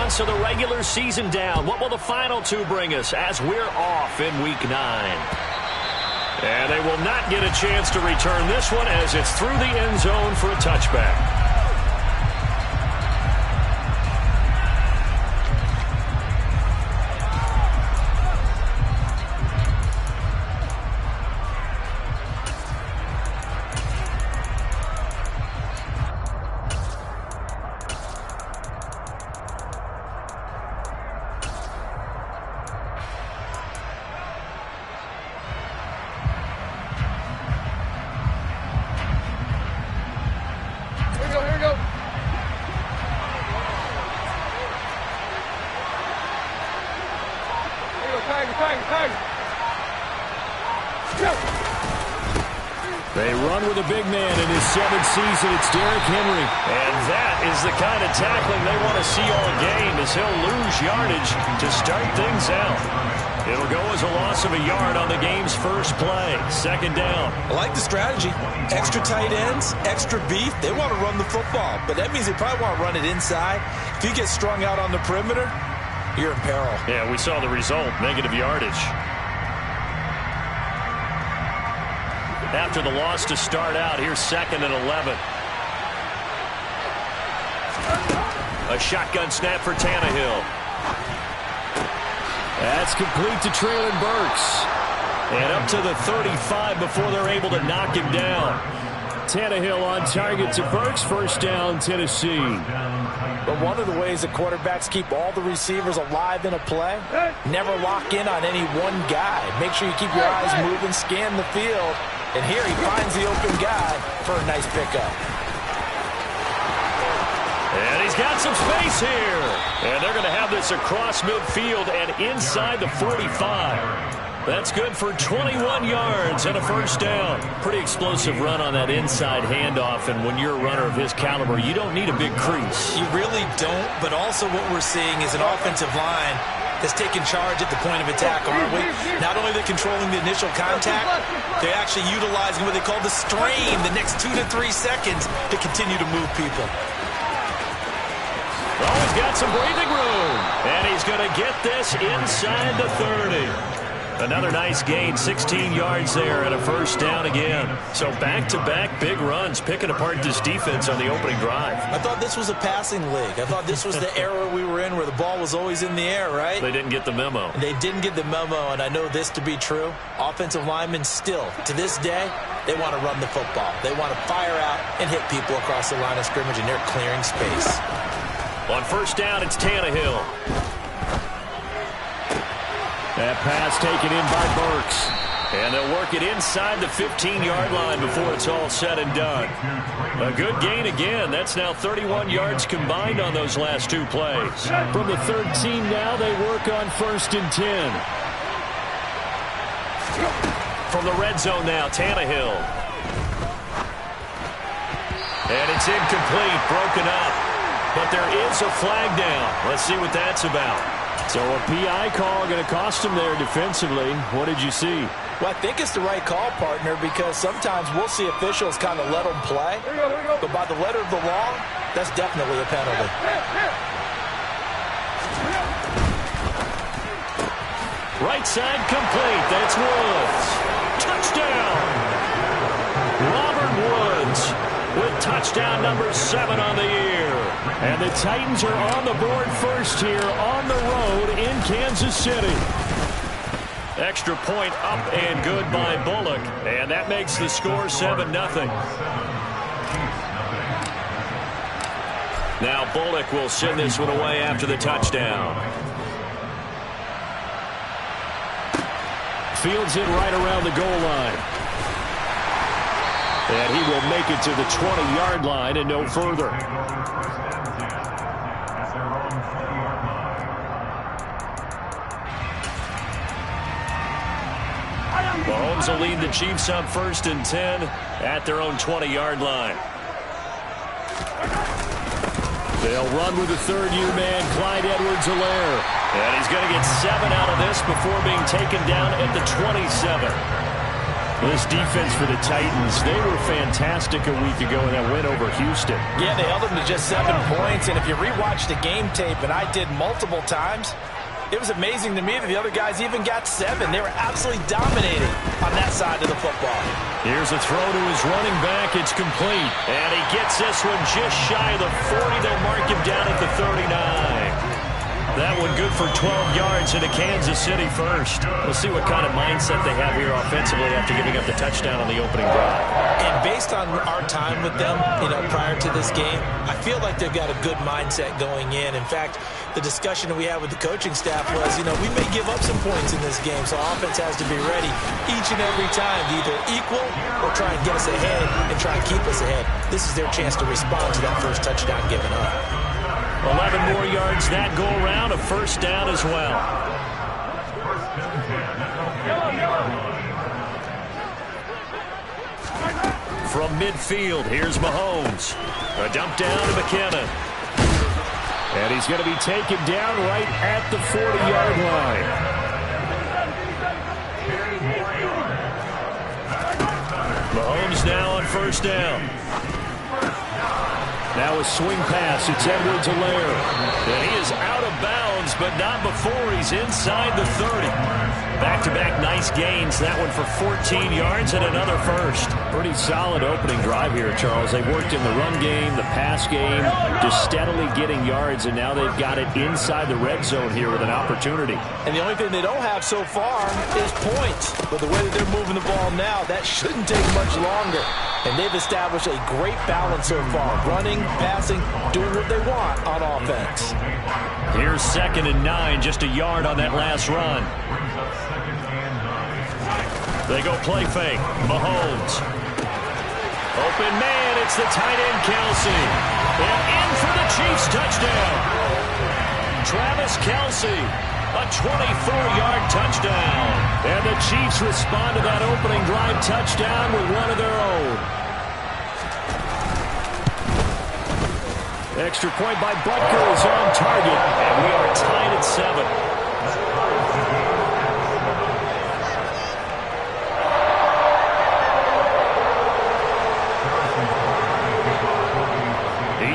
months of the regular season down. What will the final two bring us as we're off in Week 9? And they will not get a chance to return this one as it's through the end zone for a touchback. They run with a big man in his 7th season. It's Derrick Henry. And that is the kind of tackling they want to see all game, as he'll lose yardage to start things out. It'll go as a loss of a yard on the game's first play. 2nd down. I like the strategy. Extra tight ends, extra beef. They want to run the football, but that means they probably want to run it inside. If you get strung out on the perimeter, you're in peril. Yeah, we saw the result, negative yardage. After the loss to start out, here's 2nd and 11. A shotgun snap for Tannehill. That's complete to Traylon Burks. And up to the 35 before they're able to knock him down. Tannehill on target to Burks. 1st down, Tennessee. But one of the ways that quarterbacks keep all the receivers alive in a play, never lock in on any one guy. Make sure you keep your eyes moving, scan the field. And here he finds the open guy for a nice pickup. And he's got some space here. And they're going to have this across midfield and inside the 45. That's good for 21 yards and a 1st down. Pretty explosive run on that inside handoff. And when you're a runner of his caliber, you don't need a big crease. You really don't, but also what we're seeing is an offensive line that's taking charge at the point of attack, aren't we? Not only are they controlling the initial contact, they're actually utilizing what they call the strain, the next 2 to 3 seconds, to continue to move people. Oh, he's got some breathing room. And he's going to get this inside the 30. Another nice gain, 16 yards there and a 1st down again. So back-to-back big runs, picking apart this defense on the opening drive. I thought this was a passing league. I thought this was the era we were in where the ball was always in the air, right? They didn't get the memo. They didn't get the memo, and I know this to be true. Offensive linemen still, to this day, they want to run the football. They want to fire out and hit people across the line of scrimmage, and they're clearing space. On 1st down, it's Tannehill. That pass taken in by Burks. And they'll work it inside the 15-yard line before it's all said and done. A good gain again. That's now 31 yards combined on those last 2 plays. From the 13 now, they work on 1st and 10. From the red zone now, Tannehill. And it's incomplete, broken up. But there is a flag down. Let's see what that's about. So a PI call going to cost him there defensively. What did you see? Well, I think it's the right call, partner, because sometimes we'll see officials kind of let them play. But by the letter of the law, that's definitely a penalty. Right side complete. That's Woods. Touchdown. Robert Woods with touchdown number 7 on the year. And the Titans are on the board first here on the road in Kansas City. Extra point up and good by Bullock. And that makes the score 7-0. Now Bullock will send this one away after the touchdown. Fields it right around the goal line. And he will make it to the 20-yard line and no further. Mahomes will lead the Chiefs on 1st and 10 at their own 20-yard line. They'll run with the 3rd-year man, Clyde Edwards-Helaire. And he's going to get 7 out of this before being taken down at the 27. This defense for the Titans, they were fantastic a week ago in that win over Houston. Yeah, they held them to just 7 points, and if you rewatch the game tape, and I did multiple times, it was amazing to me that the other guys even got 7. They were absolutely dominating on that side of the football. Here's a throw to his running back. It's complete. And he gets this one just shy of the 40. They'll mark him down at the 39. That one good for 12 yards into Kansas City first. We'll see what kind of mindset they have here offensively after giving up the touchdown on the opening drive. And based on our time with them, prior to this game, I feel like they've got a good mindset going in. In fact, the discussion that we had with the coaching staff was, we may give up some points in this game, so our offense has to be ready each and every time to either equal or try and get us ahead and try and keep us ahead. This is their chance to respond to that first touchdown given up. 11 more yards that go around, a first down as well. From midfield, here's Mahomes. A dump down to McKinnon. And he's going to be taken down right at the 40-yard line. Mahomes now on first down. Now a swing pass. It's Edwards-Helaire. And he is out of bounds, but not before he's inside the 30. Back-to-back nice gains. That one for 14 yards and another first. Pretty solid opening drive here, Charles. They worked in the run game, the pass game, just steadily getting yards, and now they've got it inside the red zone here with an opportunity. And the only thing they don't have so far is points. But the way that they're moving the ball now, that shouldn't take much longer. And they've established a great balance so far. Running, passing, doing what they want on offense. Here's 2nd and 9, just a yard on that last run. They go play fake. Mahomes. Open man, it's the tight end Kelsey. And in for the Chiefs touchdown. Travis Kelsey, a 24-yard touchdown. And the Chiefs respond to that opening drive touchdown with one of their own. Extra point by Butker is on target. And we are tied at 7.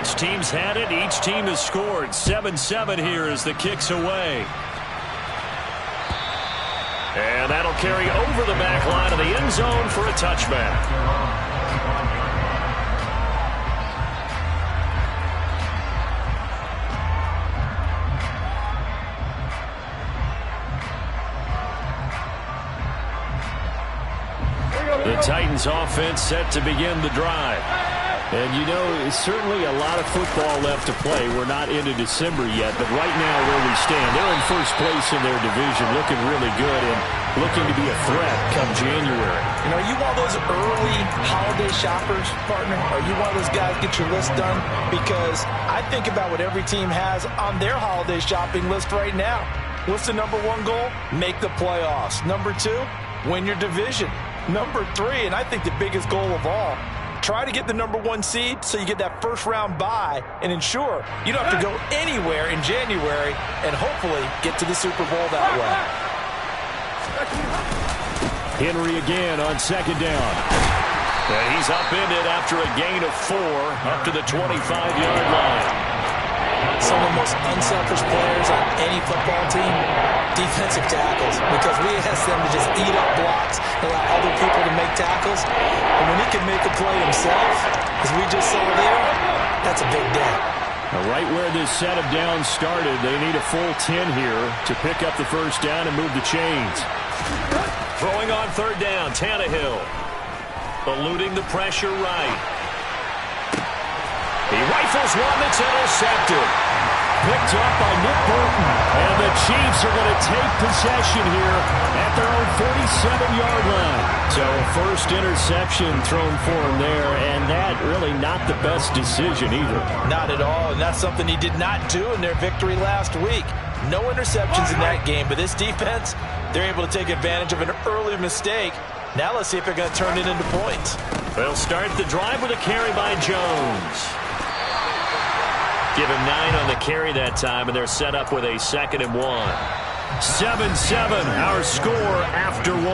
Each team's had it. Each team has scored. 7-7 here as the kick's away. And that'll carry over the back line of the end zone for a touchback. The Titans offense set to begin the drive. And certainly a lot of football left to play. We're not into December yet, but right now where we stand, they're in first place in their division, looking really good and looking to be a threat come January. Are you one of those early holiday shoppers, partner? Are you one of those guys get your list done? Because I think about what every team has on their holiday shopping list right now. What's the number 1 goal? Make the playoffs. Number 2, win your division. Number 3, and I think the biggest goal of all, try to get the number 1 seed so you get that first round bye and ensure you don't have to go anywhere in January and hopefully get to the Super Bowl that way. Henry again on 2nd down. And he's upended after a gain of 4 up to the 25-yard line. Some of the most unselfish players on any football team, defensive tackles, because we ask them to just eat up blocks and allow other people to make tackles. And when he can make a play himself, as we just saw there, that's a big day. Right where this set of downs started, they need a full 10 here to pick up the first down and move the chains. Throwing on 3rd down, Tannehill. Eluding the pressure right. He rifles one that's intercepted. Picked up by Nick Bolton. And the Chiefs are going to take possession here at their own 47-yard line. So first interception thrown for him there, and that really not the best decision either. Not at all, and that's something he did not do in their victory last week. No interceptions in that game, but this defense, they're able to take advantage of an early mistake. Now let's see if they're going to turn it into points. They'll start the drive with a carry by Jones. Give him 9 on the carry that time, and they're set up with a 2nd and 1. 7-7, our score after 1.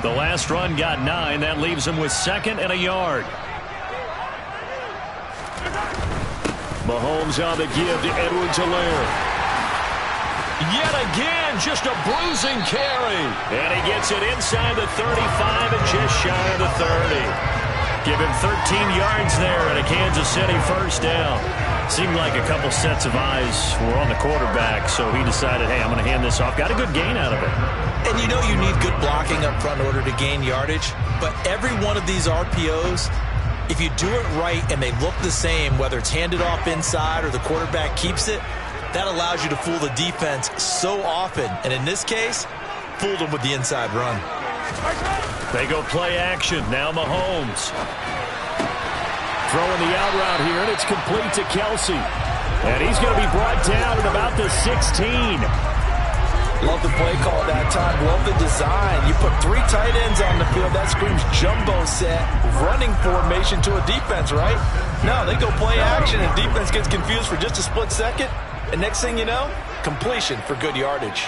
The last run got 9. That leaves him with 2nd and a yard. Mahomes on the give to Edwards-Helaire. Yet again, just a bruising carry. And he gets it inside the 35 and just shy of the 30. Give him 13 yards there and a Kansas City first down. Seemed like a couple sets of eyes were on the quarterback, so he decided, hey, I'm going to hand this off. Got a good gain out of it. And you know you need good blocking up front in order to gain yardage, but every one of these RPOs, if you do it right and they look the same, whether it's handed off inside or the quarterback keeps it, that allows you to fool the defense so often. And in this case, fooled them with the inside run. They go play action. Now Mahomes. Throwing the out route here, and it's complete to Kelsey. And he's going to be brought down at about the 16. Love the play call that time. Love the design. You put 3 tight ends on the field. That screams jumbo set, running formation to a defense, right? No, they go play action, and defense gets confused for just a split second. And next thing you know, completion for good yardage.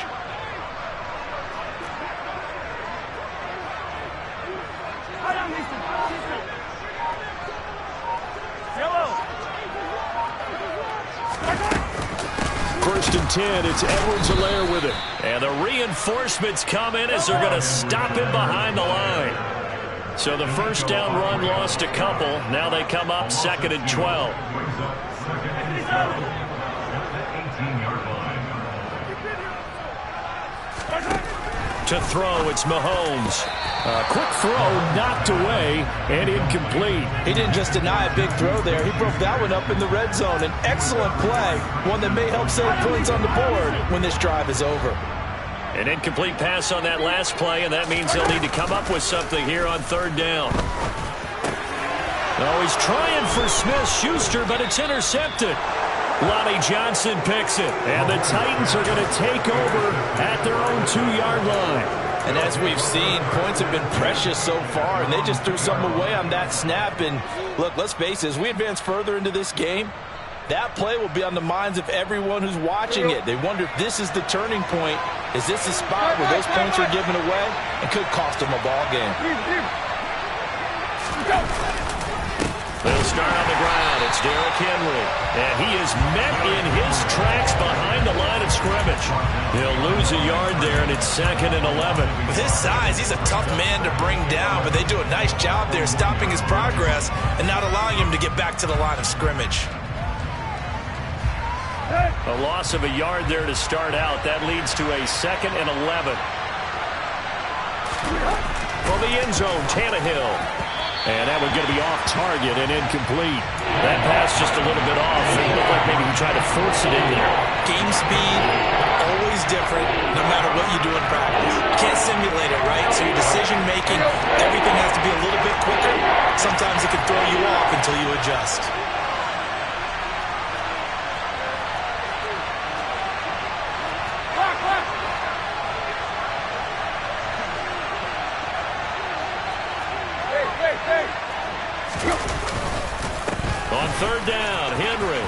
First and 10, it's Edwards-Helaire with it. And the reinforcements come in as they're going to stop him behind the line. So the first down run lost a couple. Now they come up 2nd and 12. To throw, it's Mahomes. Quick throw, knocked away, and incomplete. He didn't just deny a big throw there. He broke that one up in the red zone. An excellent play, one that may help save points on the board when this drive is over. An incomplete pass on that last play, and that means they'll need to come up with something here on 3rd down. Oh, he's trying for Smith-Schuster, but it's intercepted. Lonnie Johnson picks it, and the Titans are going to take over at their own 2-yard line. And as we've seen, points have been precious so far, and they just threw something away on that snap. And look, let's face it, as we advance further into this game, that play will be on the minds of everyone who's watching it. They wonder if this is the turning point. Is this a spot where those points are given away and could cost them a ball game? They'll start on the ground. It's Derrick Henry. And he is met in his tracks behind the line of scrimmage. He'll lose a yard there, and it's 2nd and 11. With his size, he's a tough man to bring down, but they do a nice job there stopping his progress and not allowing him to get back to the line of scrimmage. A loss of a yard there to start out. That leads to a 2nd and 11. From the end zone, Tannehill. And that one's going to be off target and incomplete. That pass just a little bit off. It looked like maybe he tried to force it in there. Game speed, always different, no matter what you do in practice. You can't simulate it, right? So your decision-making, everything has to be a little bit quicker. Sometimes it can throw you off until you adjust. On 3rd down, Henry.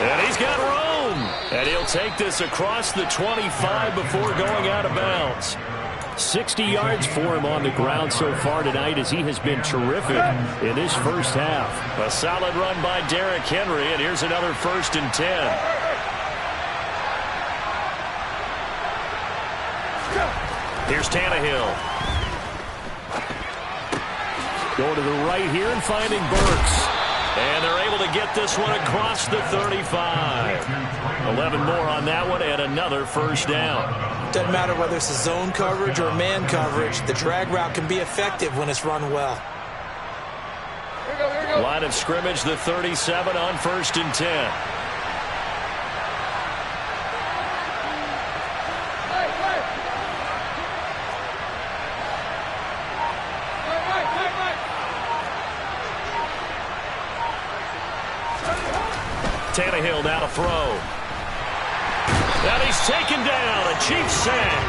And he's got room. And he'll take this across the 25 before going out of bounds. 60 yards for him on the ground so far tonight as he has been terrific in this first half. A solid run by Derrick Henry, and here's another 1st and 10. Here's Tannehill. Going to the right here and finding Burks. And they're able to get this one across the 35. 11 more on that one and another first down. Doesn't matter whether it's a zone coverage or man coverage. The drag route can be effective when it's run well. Line of scrimmage, the 37 on 1st and 10. Tannehill now to throw. And he's taken down. A Chiefs sack.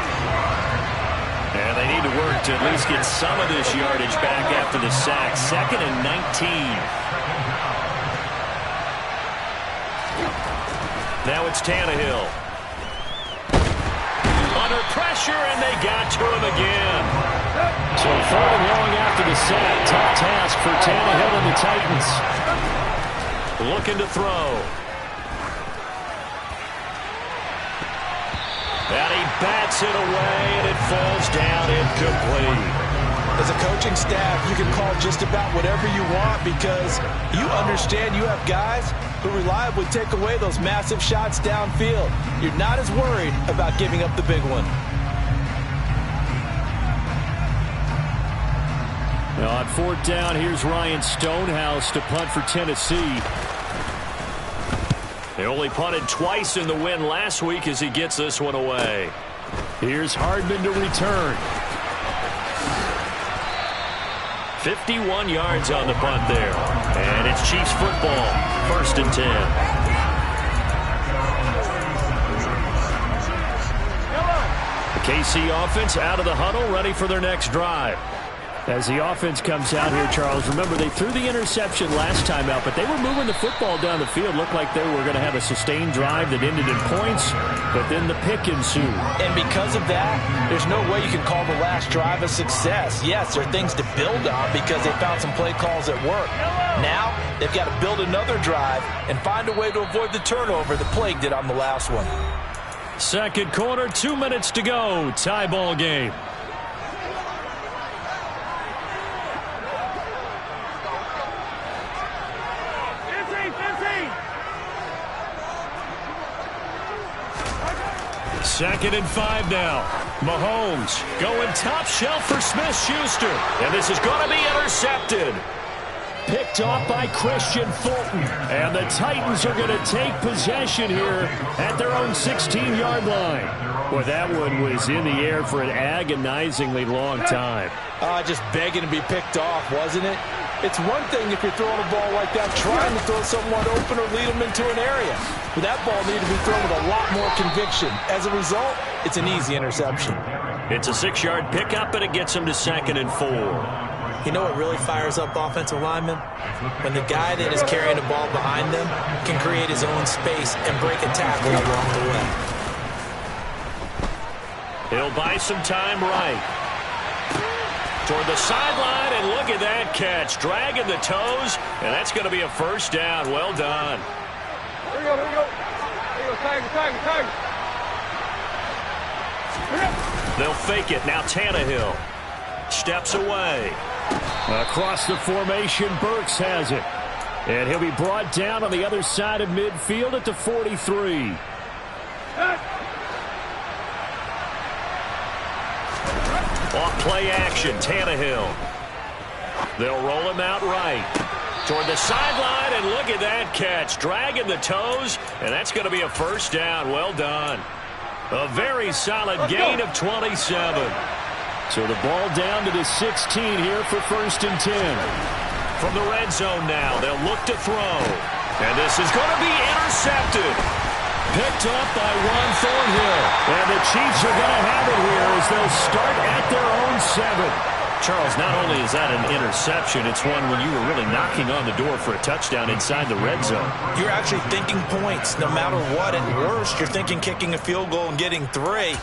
And they need to work to at least get some of this yardage back after the sack. 2nd and 19. Now it's Tannehill. under pressure, and they got to him again. So 3rd and long after the sack. Tough task for Tannehill and the Titans. Looking to throw. And he bats it away, and it falls down incomplete. As a coaching staff, you can call just about whatever you want because you understand you have guys who reliably take away those massive shots downfield. You're not as worried about giving up the big one. Now on 4th down, here's Ryan Stonehouse to punt for Tennessee. They only punted twice in the win last week as he gets this one away. Here's Hardman to return. 51 yards on the punt there. And it's Chiefs football. 1st and 10. The KC offense out of the huddle, ready for their next drive. As the offense comes out here, Charles, remember they threw the interception last time out, but they were moving the football down the field. Looked like they were going to have a sustained drive that ended in points, but then the pick ensued. And because of that, there's no way you can call the last drive a success. Yes, there are things to build on because they found some play calls that work. Now, they've got to build another drive and find a way to avoid the turnover that plagued it on the last one. 2nd quarter, 2 minutes to go. Tie ball game. Second and 5 now. Mahomes going top shelf for Smith-Schuster. And this is going to be intercepted. Picked off by Christian Fulton. And the Titans are going to take possession here at their own 16-yard line. Boy, that one was in the air for an agonizingly long time. Just begging to be picked off, wasn't it? It's one thing if you're throwing a ball like that, trying to throw someone open or lead them into an area. But that ball needed to be thrown with a lot more conviction. As a result, it's an easy interception. It's a 6-yard pickup, and it gets them to 2nd and 4. You know what really fires up offensive linemen? When the guy that is carrying the ball behind them can create his own space and break a tackle along the way. He'll buy some time right. Toward the sideline, and look at that catch. Dragging the toes, and that's going to be a 1st down. Well done. Here we go, here we go. Here we go, Tiger. They'll fake it. Now Tannehill steps away. Across the formation, Burks has it. And he'll be brought down on the other side of midfield at the 43. Off play action, Tannehill. They'll roll him out right. Toward the sideline, and look at that catch. Dragging the toes, and that's going to be a 1st down. Well done. A very solid gain of 27. So the ball down to the 16 here for 1st and 10. From the red zone now, they'll look to throw. And this is going to be intercepted. Picked up by Juan Thornhill. And the Chiefs are going to have it here as they'll start at their own 7. Charles, not only is that an interception, it's one when you were really knocking on the door for a touchdown inside the red zone. You're actually thinking points no matter what. At worst, you're thinking kicking a field goal and getting 3.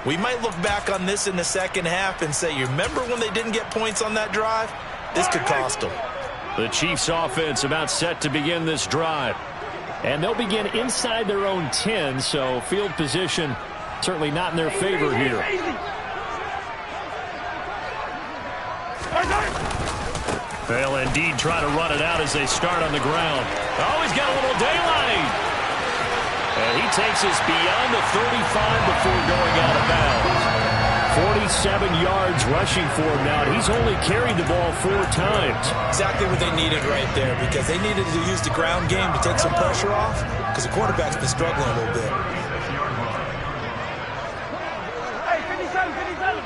We might look back on this in the second half and say, you remember when they didn't get points on that drive? This could cost them. The Chiefs offense about set to begin this drive. And they'll begin inside their own 10, so field position certainly not in their favor here. They'll indeed try to run it out as they start on the ground. Oh, he's got a little daylight. And he takes us beyond the 35 before going out of bounds. 47 yards rushing for him now. He's only carried the ball 4 times. Exactly what they needed right there, because they needed to use the ground game to take some pressure off, because the quarterback's been struggling a little bit. Hey, 57.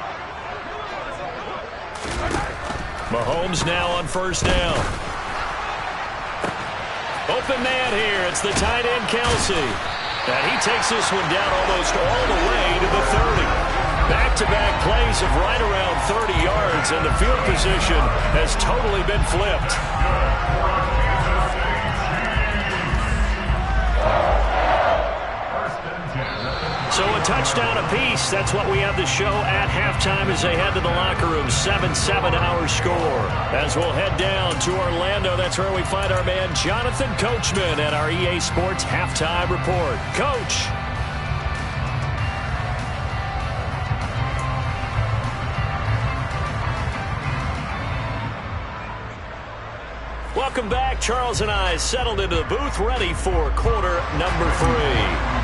Mahomes now on 1st down. Open man here. It's the tight end, Kelsey. And he takes this one down almost all the way to the 30. Back-to-back plays of right around 30 yards, and the field position has totally been flipped. So a touchdown touchdown apiece. That's what we have to show at halftime as they head to the locker room. 7-7 our score. As we'll head down to Orlando, that's where we find our man Jonathan Coachman at our EA Sports Halftime Report. Coach. Welcome back. Charles and I settled into the booth, ready for quarter number 3.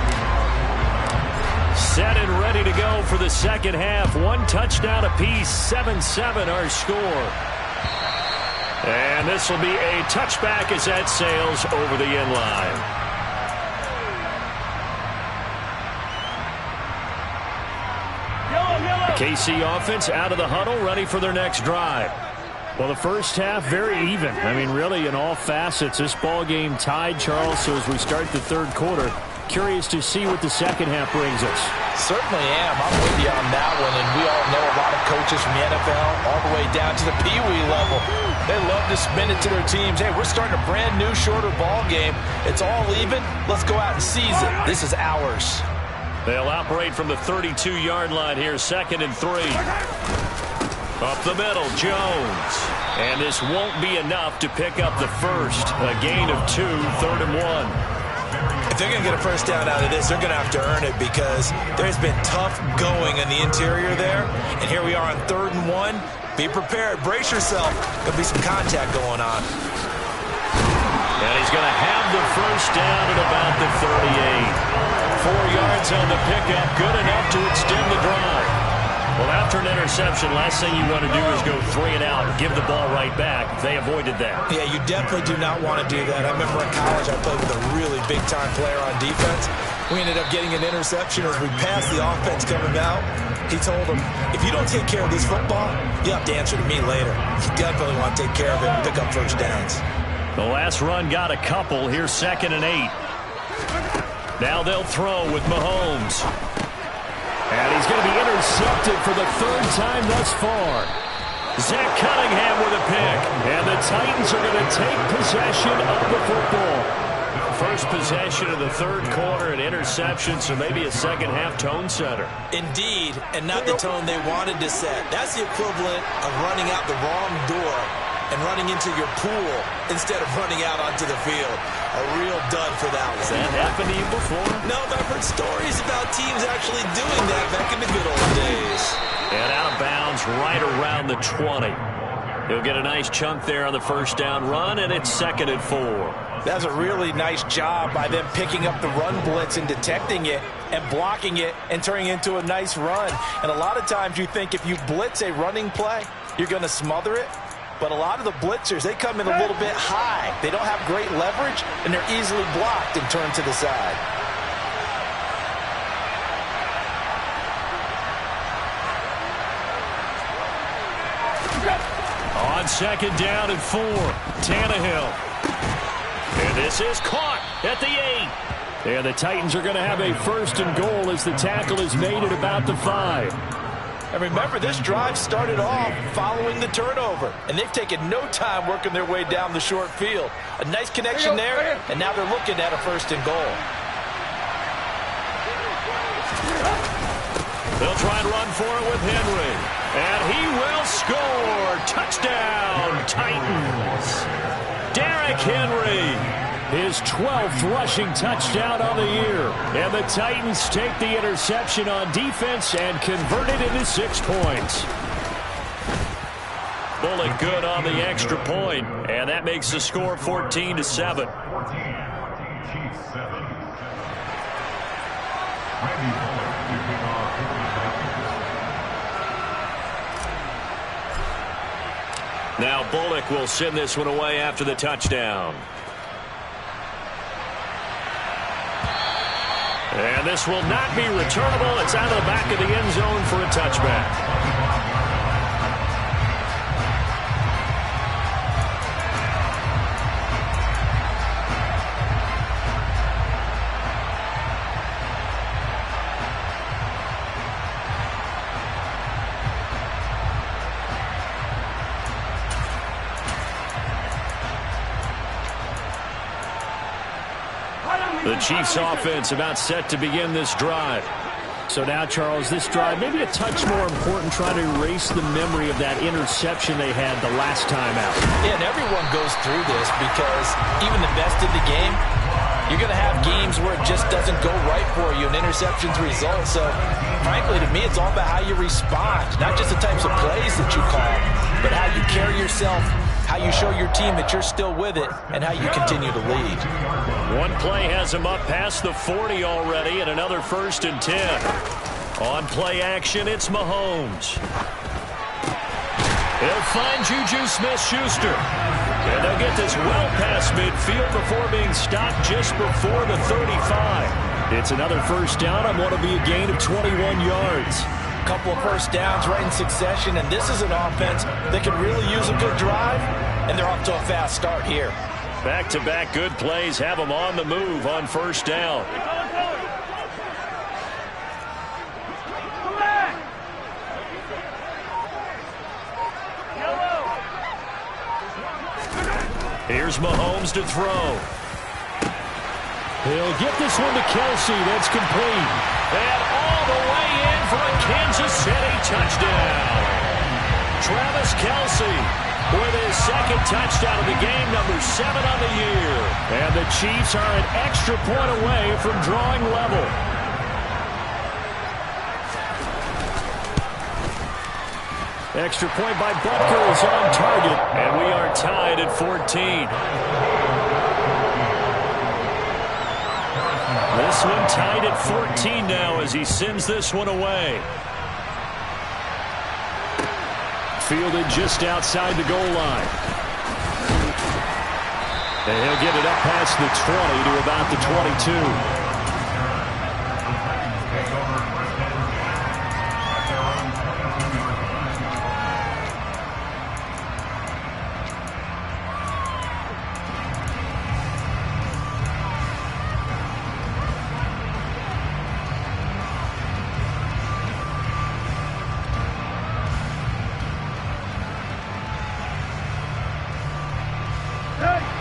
Set and ready to go for the second half. 1 touchdown apiece, 7-7 our score. And this will be a touchback as that sails over the end line. KC offense out of the huddle, ready for their next drive. Well, the first half, very even. I mean, really, in all facets, this ball game tied, Charles. So as we start the third quarter, curious to see what the second half brings us. Certainly am. I'm with you on that one. And we all know a lot of coaches from the NFL all the way down to the Pee-wee level. They love to spin it to their teams. Hey, we're starting a brand new, shorter ball game. It's all even. Let's go out and seize it. This is ours. They'll operate from the 32-yard line here, 2nd and 3. Up the middle, Jones. And this won't be enough to pick up the first. A gain of 2, 3rd and 1. If they're going to get a first down out of this, they're going to have to earn it because there's been tough going in the interior there. And here we are on 3rd and 1. Be prepared. Brace yourself. There'll be some contact going on. And he's going to have the first down at about the 38. 4 yards on the pickup. Good enough to extend the drive. Well, after an interception, last thing you want to do is go 3 and out and give the ball right back. They avoided that. Yeah, you definitely do not want to do that. I remember in college I played with a really big-time player on defense. We ended up getting an interception as we passed the offense coming out. He told him, if you don't take care of this football, you have to answer to me later. You definitely want to take care of it and pick up first downs. The last run got a couple. Here's 2nd and 8. Now they'll throw with Mahomes. And he's going to be intercepted for the 3rd time thus far. Zach Cunningham with a pick. And the Titans are going to take possession of the football. First possession of the 3rd quarter, an interception, so maybe a second half tone setter. Indeed, and not the tone they wanted to set. That's the equivalent of running out the wrong door and running into your pool instead of running out onto the field. A real dud for that one. Has that happened to you before? No, but I've heard stories about teams actually doing that back in the good old days. And out of bounds right around the 20. He'll get a nice chunk there on the first down run, and it's 2nd and 4. That's a really nice job by them picking up the run blitz and detecting it and blocking it and turning it into a nice run. And a lot of times you think if you blitz a running play, you're going to smother it. But a lot of the blitzers, they come in a little bit high. They don't have great leverage, and they're easily blocked and turned to the side. On 2nd down and 4, Tannehill. And this is caught at the 8. And the Titans are going to have a 1st and goal as the tackle is made at about the 5. And remember, this drive started off following the turnover. And they've taken no time working their way down the short field. A nice connection there, and now they're looking at a 1st and goal. They'll try and run for it with Henry. And he will score. Touchdown, Titans. Derrick Henry. His 12th rushing touchdown on the year. And the Titans take the interception on defense and convert it into 6 points. Bullock good on the extra point, and that makes the score 14-7. Now Bullock will send this one away after the touchdown. And this will not be returnable. It's out of the back of the end zone for a touchback. The Chiefs offense about set to begin this drive. So now, Charles, this drive maybe a touch more important, trying to erase the memory of that interception they had the last time out. Yeah, and everyone goes through this because even the best in the game, you're going to have games where it just doesn't go right for you, and interceptions result. So, frankly, to me, it's all about how you respond, not just the types of plays that you call, but how you carry yourself, how you show your team that you're still with it, and how you continue to lead. One play has him up past the 40 already, and another 1st and 10. On play action, it's Mahomes. He'll find Juju Smith-Schuster. And they'll get this well past midfield before being stopped just before the 35. It's another 1st down on what will be a gain of 21 yards. Couple of 1st downs right in succession, and this is an offense that could really use a good drive, and they're off to a fast start here. Back-to-back good plays have them on the move on 1st down. Here's Mahomes to throw. He'll get this one to Kelsey. That's complete. And all the way in for a Kansas City touchdown. Travis Kelsey with his 2nd touchdown of the game, number 7 on the year. And the Chiefs are an extra point away from drawing level. Extra point by Butker is on target. And we are tied at 14. This one tied at 14 now as he sends this one away. Fielded just outside the goal line. And he'll get it up past the 20 to about the 22.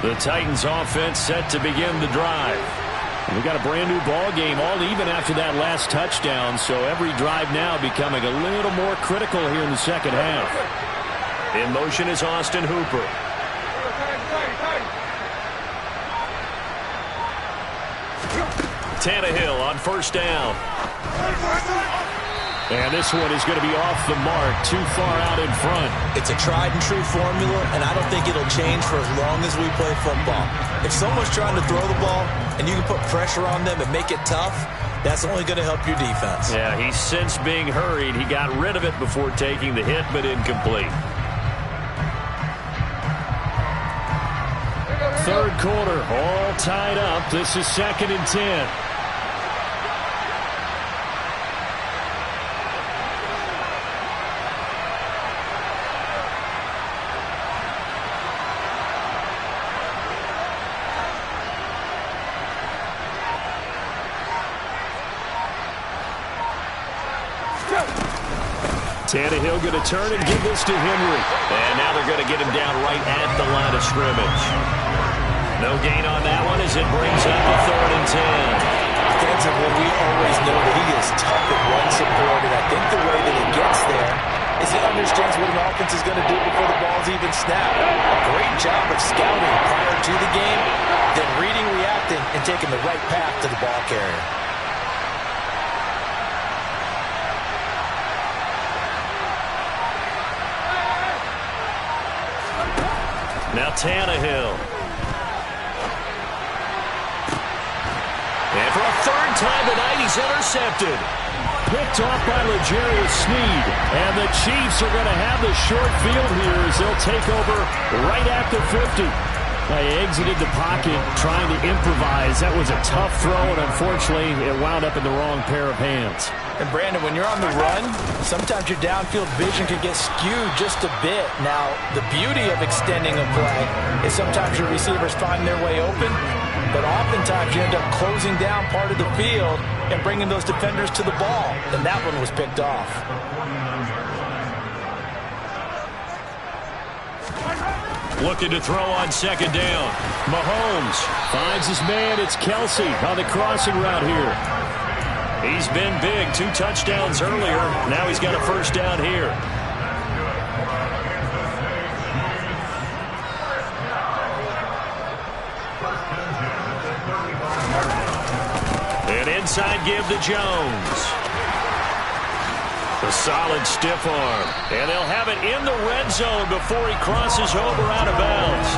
The Titans offense set to begin the drive. We got a brand new ball game, all even after that last touchdown, so every drive now becoming a little more critical here in the 2nd half. In motion is Austin Hooper. Tannehill on 1st down. And this one is going to be off the mark, too far out in front. It's a tried-and-true formula, and I don't think it'll change for as long as we play football. If someone's trying to throw the ball and you can put pressure on them and make it tough, that's only going to help your defense. Yeah, he's since being hurried. He got rid of it before taking the hit, but incomplete. 3rd quarter, all tied up. This is 2nd and 10. Tannehill going to turn and give this to Henry. And now they're going to get him down right at the line of scrimmage. No gain on that one as it brings up the 3rd and 10. Offensively, we always know that he is tough at run support, and I think the way that he gets there is he understands what an offense is going to do before the ball's even snapped. A great job of scouting prior to the game, then reading, reacting, and taking the right path to the ball carrier. Now Tannehill. And for a 3rd time tonight, he's intercepted. Picked off by L'Jarius Sneed. And the Chiefs are going to have the short field here as they'll take over right at the 50. They exited the pocket trying to improvise. That was a tough throw, and unfortunately, it wound up in the wrong pair of hands. And Brandon, when you're on the run, sometimes your downfield vision can get skewed just a bit. Now, the beauty of extending a play is sometimes your receivers find their way open, but oftentimes you end up closing down part of the field and bringing those defenders to the ball, and that one was picked off. Looking to throw on 2nd down. Mahomes finds his man. It's Kelsey on the crossing route here. He's been big. 2 touchdowns earlier. Now he's got a first down here. An inside give to Jones. A solid stiff arm. And they'll have it in the red zone before he crosses over out of bounds.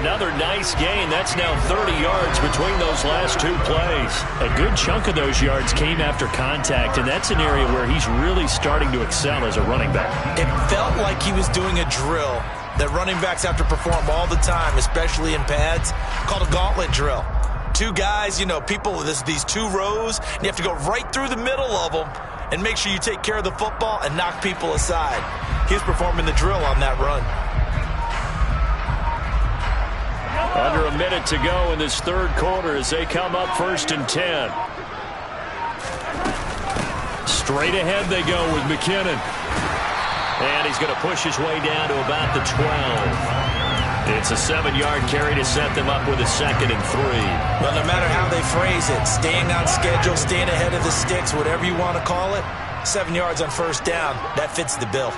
Another nice gain. That's now 30 yards between those last 2 plays. A good chunk of those yards came after contact, and that's an area where he's really starting to excel as a running back. It felt like he was doing a drill that running backs have to perform all the time, especially in pads, called a gauntlet drill. 2 guys, you know, people, these 2 rows, and you have to go right through the middle of them and make sure you take care of the football and knock people aside. He's performing the drill on that run. Under a minute to go in this 3rd quarter as they come up 1st and 10. Straight ahead they go with McKinnon. And he's going to push his way down to about the 12. It's a 7-yard carry to set them up with a 2nd and 3. Well, no matter how they phrase it, staying on schedule, staying ahead of the sticks, whatever you want to call it, 7 yards on 1st down, that fits the bill.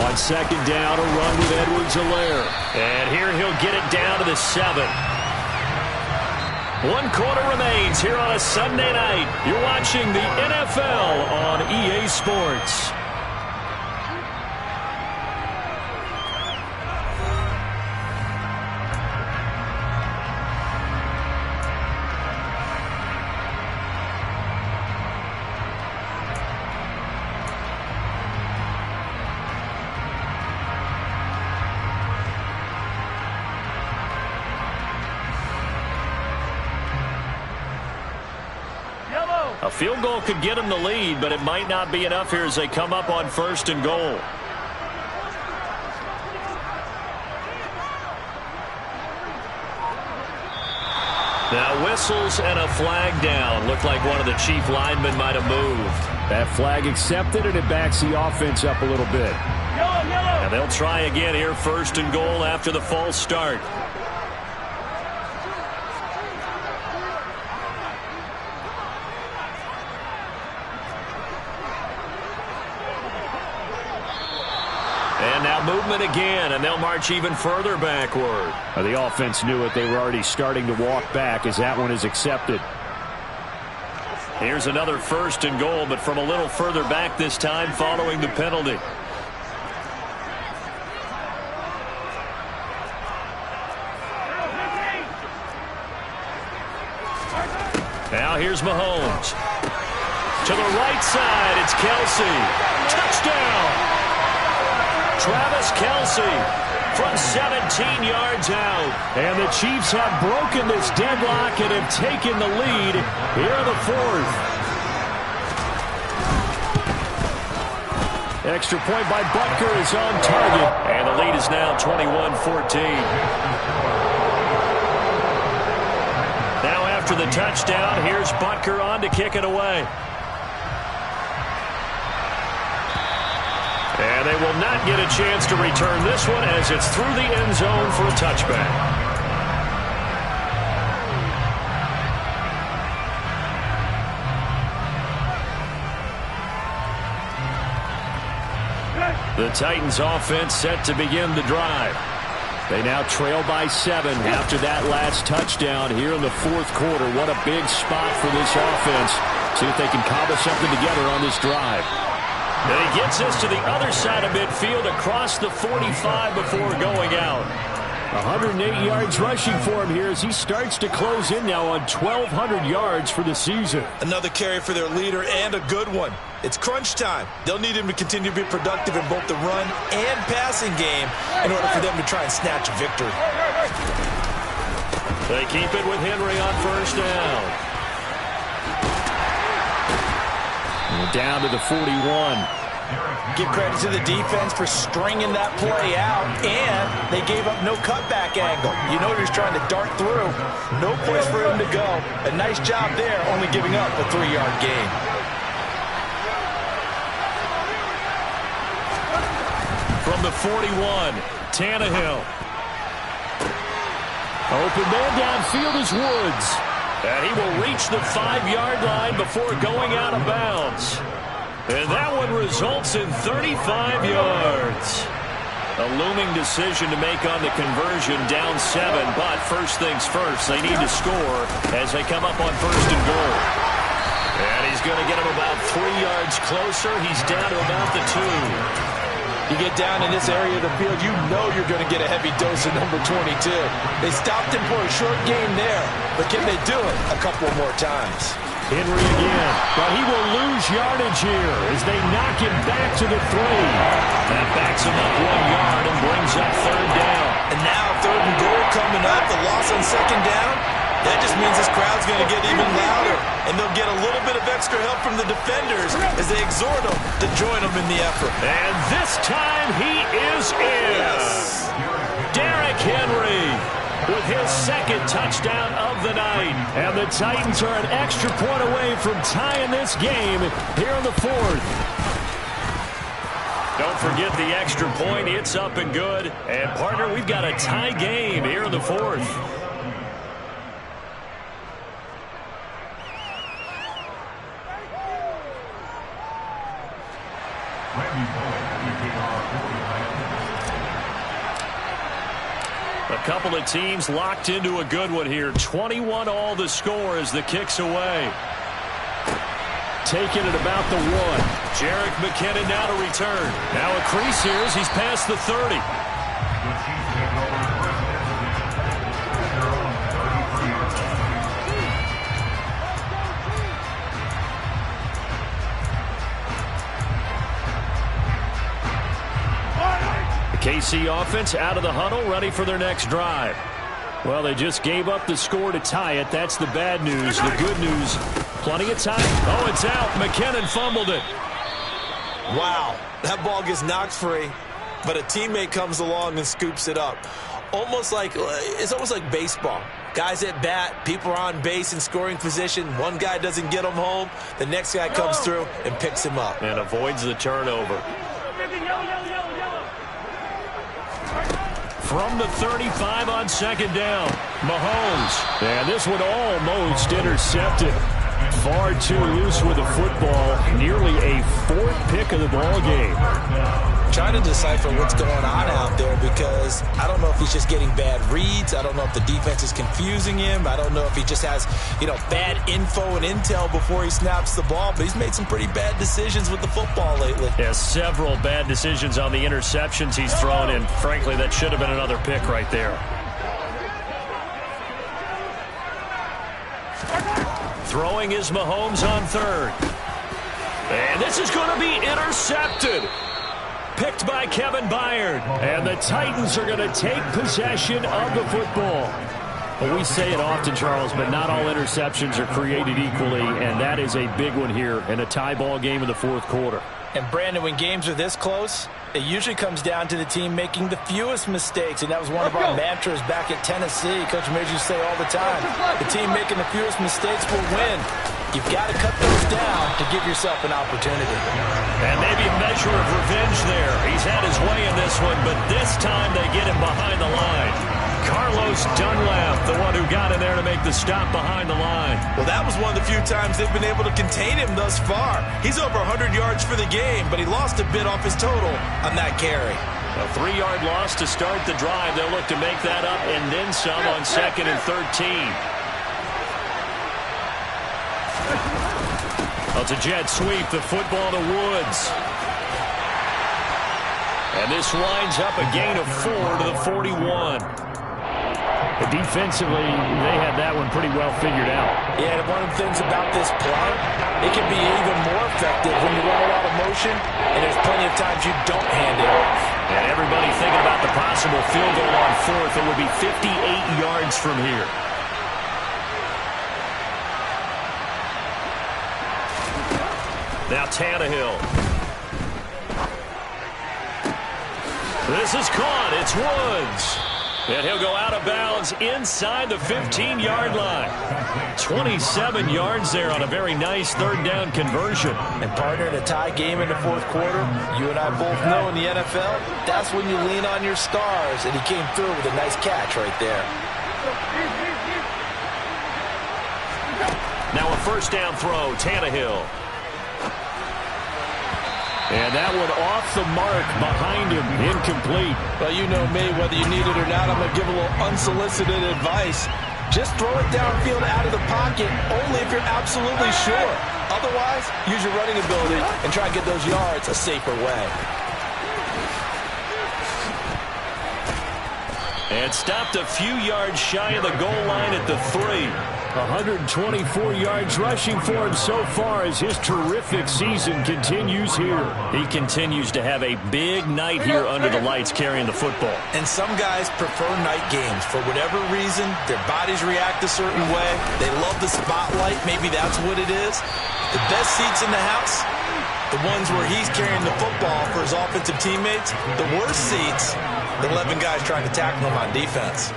On 2nd down, a run with Edwards-Helaire. And here he'll get it down to the 7. 1 quarter remains here on a Sunday night. You're watching the NFL on EA Sports. A field goal could get them the lead, but it might not be enough here as they come up on 1st and goal. Now whistles and a flag down. Looked like one of the chief linemen might have moved. That flag accepted, and it backs the offense up a little bit. And they'll try again here, 1st and goal after the false start. And now movement again, and they'll march even further backward. The offense knew it. They were already starting to walk back as that one is accepted. Here's another 1st and goal, but from a little further back this time following the penalty. Now here's Mahomes. To the right side, it's Kelsey. Touchdown! Travis Kelsey from 17 yards out. And the Chiefs have broken this deadlock and have taken the lead here in the 4th. Extra point by Butker is on target. And the lead is now 21-14. Now after the touchdown, here's Butker on to kick it away. And they will not get a chance to return this one as it's through the end zone for a touchback. The Titans offense set to begin the drive. They now trail by 7 after that last touchdown here in the 4th quarter. What a big spot for this offense. See if they can cobble something together on this drive. And he gets this to the other side of midfield across the 45 before going out. 108 yards rushing for him here as he starts to close in now on 1,200 yards for the season. Another carry for their leader and a good one. It's crunch time. They'll need him to continue to be productive in both the run and passing game in order for them to try and snatch a victory. They keep it with Henry on 1st down. And down to the 41. Give credit to the defense for stringing that play out, and they gave up no cutback angle. You know he was trying to dart through. No place for him to go. A nice job there, only giving up a 3-yard gain. from the 41. Tannehill. Open man downfield is Woods. And he will reach the 5-yard line before going out of bounds. And that one results in 35 yards. A looming decision to make on the conversion, down 7. But first things first, they need to score as they come up on 1st and goal. And he's going to get him about 3 yards closer. He's down to about the 2. You get down in this area of the field, you know you're going to get a heavy dose of number 22. They stopped him for a short game there, but can they do it a couple more times? Henry again, but he will lose yardage here as they knock him back to the 3. That backs him up 1 yard and brings up 3rd down. And now 3rd and goal coming up, the loss on 2nd down. That just means this crowd's going to get even louder, and they'll get a little bit of extra help from the defenders as they exhort them to join them in the effort. And this time he is in. Yes. Derrick Henry with his 2nd touchdown of the night. And the Titans are an extra point away from tying this game here in the 4th. Don't forget the extra point. It's up and good. And, partner, we've got a tie game here in the 4th. A couple of teams locked into a good one here. 21 all the score as the kick's away. Taking it about the 1. Jerick McKinnon now to return. Now a crease here as he's past the 30. KC offense out of the huddle, ready for their next drive. Well, they just gave up the score to tie it. That's the bad news. The good news, plenty of time. Oh, it's out. McKinnon fumbled it. Wow, that ball gets knocked free, but a teammate comes along and scoops it up. It's almost like baseball. Guys at bat, people are on base in scoring position. One guy doesn't get him home. The next guy comes through and picks him up. And avoids the turnover. From the 35 on 2nd down, Mahomes. And this one almost intercepted. Far too loose with the football. Nearly a 4th pick of the ball game. Trying to decipher what's going on out there because I don't know if he's just getting bad reads. I don't know if the defense is confusing him. I don't know if he just has, bad info and intel before he snaps the ball. But he's made some pretty bad decisions with the football lately. Yeah, several bad decisions on the interceptions he's thrown, and frankly, that should have been another pick right there. Throwing is Mahomes on 3rd. And this is going to be intercepted. Picked by Kevin Byard. And the Titans are going to take possession of the football. Well, we say it often, Charles, but not all interceptions are created equally, and that is a big one here in a tie ball game in the 4th quarter. And, Brandon, when games are this close, it usually comes down to the team making the fewest mistakes, and that was one of our mantras back at Tennessee. Coach made you say all the time, the team making the fewest mistakes will win. You've got to cut those down to give yourself an opportunity. And maybe a measure of revenge there. He's had his way in this one, but this time they get him behind the line. Carlos Dunlap, the one who got in there to make the stop behind the line. Well, that was one of the few times they've been able to contain him thus far. He's over 100 yards for the game, but he lost a bit off his total on that carry. A 3-yard loss to start the drive. They'll look to make that up and then some on 2nd and 13. It's a jet sweep, the football to Woods. And this winds up a gain of 4 to the 41. Defensively, they had that one pretty well figured out. Yeah, and one of the things about this play, it can be even more effective when you run a lot of motion, and there's plenty of times you don't hand it off. And everybody thinking about the possible field goal on 4th. It would be 58 yards from here. Now Tannehill. This is caught. It's Woods. And he'll go out of bounds inside the 15-yard line. 27 yards there on a very nice third down conversion. And partner, in a tie game in the fourth quarter, you and I both know in the NFL, that's when you lean on your stars. And he came through with a nice catch right there. Now a first down throw, Tannehill. And that one off the mark behind him, incomplete. Well, you know me, whether you need it or not, I'm going to give a little unsolicited advice. Just throw it downfield out of the pocket, only if you're absolutely sure. Otherwise, use your running ability and try and get those yards a safer way. And stopped a few yards shy of the goal line at the 3. 124 yards rushing for him so far as his terrific season continues here. He continues to have a big night here under the lights carrying the football. And some guys prefer night games. For whatever reason, their bodies react a certain way. They love the spotlight. Maybe that's what it is. The best seats in the house, the ones where he's carrying the football for his offensive teammates. The worst seats, the 11 guys trying to tackle him on defense.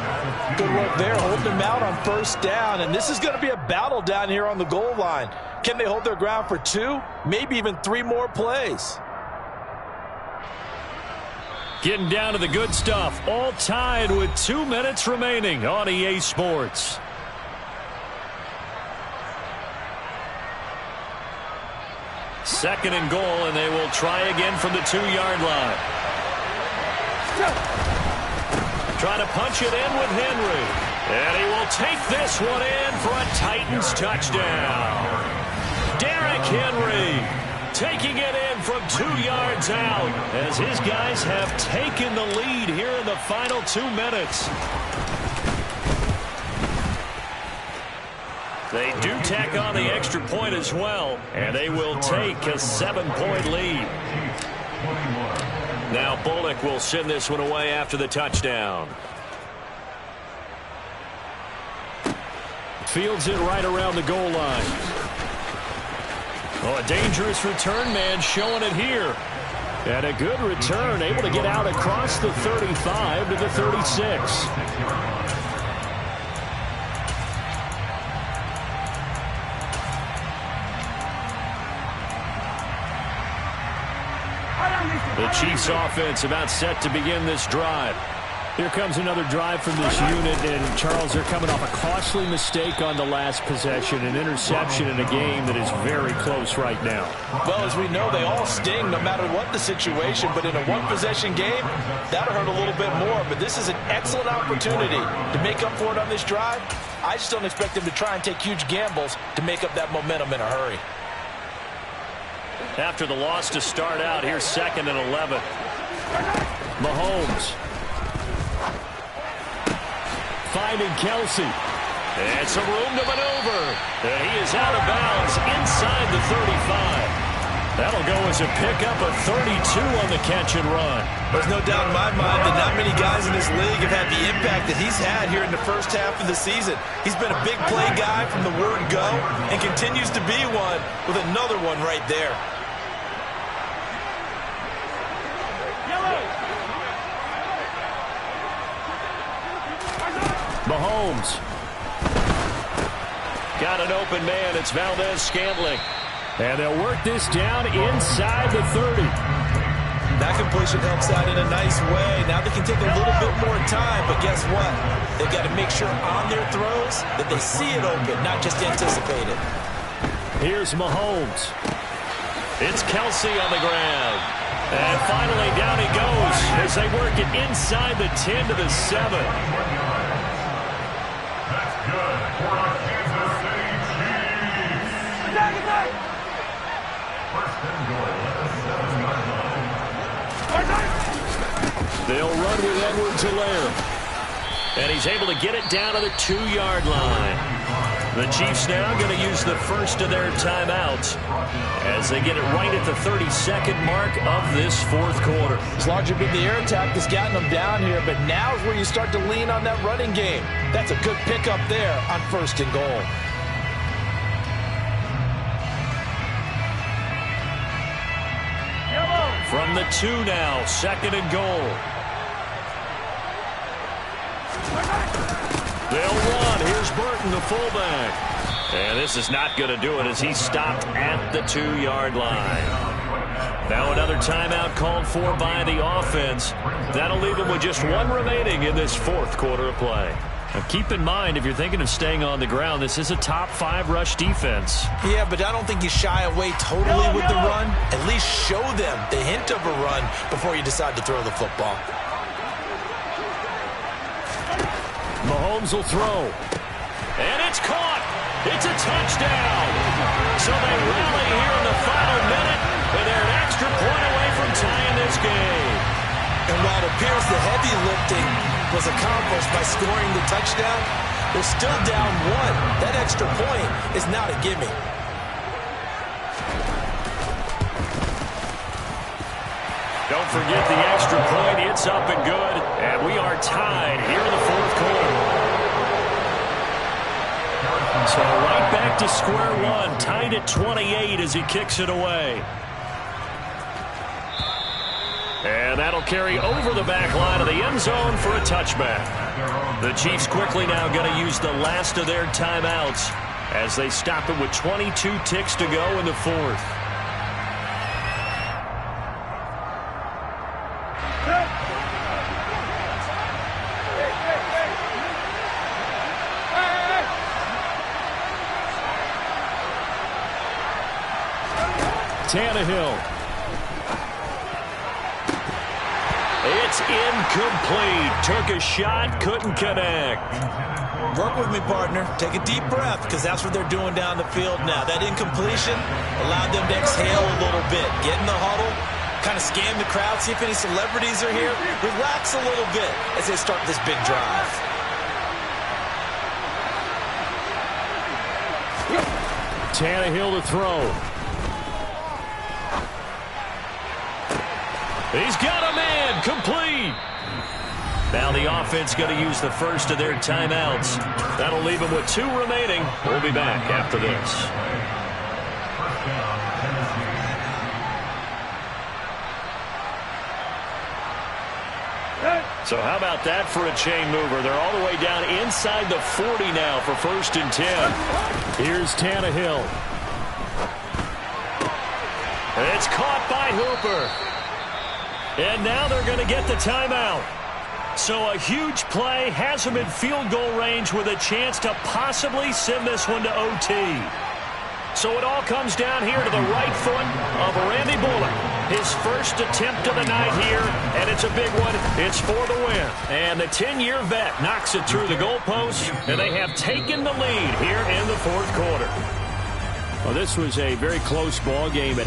Good work there, holding him out on first down. And this is going to be a battle down here on the goal line. Can they hold their ground for 2, maybe even 3 more plays? Getting down to the good stuff. All tied with 2 minutes remaining on EA Sports. Second and goal, and they will try again from the 2-yard line. Trying to punch it in with Henry. And he will take this one in for a Titans touchdown. Derrick Henry taking it in from 2 yards out as his guys have taken the lead here in the final 2 minutes. They do tack on the extra point as well, and they will take a 7-point lead. Now Bullock will send this one away after the touchdown. Fields it right around the goal line. Oh, a dangerous return man showing it here. And a good return, able to get out across the 35 to the 36. The Chiefs offense about set to begin this drive. Here comes another drive from this unit, and Charles, they're coming off a costly mistake on the last possession, an interception in a game that is very close right now. Well, as we know, they all sting no matter what the situation, but in a one-possession game, that'll hurt a little bit more. But this is an excellent opportunity to make up for it on this drive. I just don't expect them to try and take huge gambles to make up that momentum in a hurry. After the loss to start out, here's 2nd and 11. Mahomes. Finding Kelsey. And some room to maneuver. And he is out of bounds inside the 35. That'll go as a pickup of 32 on the catch and run. There's no doubt in my mind that not many guys in this league have had the impact that he's had here in the first half of the season. He's been a big play guy from the word go and continues to be one with another one right there. Mahomes. Got an open man. It's Valdez-Scantling. And they'll work this down inside the 30. That completion helps out in a nice way. Now they can take a little bit more time, but guess what? They've got to make sure on their throws that they see it open, not just anticipate it. Here's Mahomes. It's Kelsey on the ground. And finally down he goes as they work it inside the 10 to the 7. They'll run with Edwards-Helaire. And he's able to get it down to the 2-yard line. The Chiefs now going to use the first of their timeouts as they get it right at the 32nd mark of this fourth quarter. It's largely been the air attack that's gotten them down here, but now is where you start to lean on that running game. That's a good pickup there on 1st and goal. From the 2 now, 2nd and goal. They'll run. Here's Burton, the fullback. And this is not going to do it as he's stopped at the 2-yard line. Now another timeout called for by the offense. That'll leave them with just one remaining in this fourth quarter of play. Now keep in mind, if you're thinking of staying on the ground, this is a top 5 rush defense. Yeah, but I don't think you shy away totally with the run. At least show them the hint of a run before you decide to throw the football. Mahomes will throw. And it's caught. It's a touchdown. So they rally here in the final minute, and they're an extra point away from tying this game. And while it appears the heavy lifting was accomplished by scoring the touchdown, they're still down 1. That extra point is not a gimme. Don't forget the extra point. It's up and good. And we are tied here in the fourth quarter. So right back to square one. Tied at 28 as he kicks it away. And that'll carry over the back line of the end zone for a touchback. The Chiefs quickly now going to use the last of their timeouts as they stop it with 22 ticks to go in the fourth. Tannehill. It's incomplete. Took a shot, couldn't connect. Work with me, partner. Take a deep breath, because that's what they're doing down the field now. That incompletion allowed them to exhale a little bit. Get in the huddle, kind of scan the crowd, see if any celebrities are here. Relax a little bit as they start this big drive. Tannehill to throw. He's got a man, complete. Now the offense going to use the first of their timeouts. That'll leave them with 2 remaining. We'll be back after this. So how about that for a chain mover? They're all the way down inside the 40 now for 1st and 10. Here's Tannehill. It's caught by Hooper. And now they're going to get the timeout. So a huge play has them in field goal range with a chance to possibly send this one to OT. So it all comes down here to the right foot of Randy Bullock. His first attempt of the night here, and it's a big one. It's for the win. And the 10-year vet knocks it through the goalpost, and they have taken the lead here in the fourth quarter. Well, this was a very close ball game at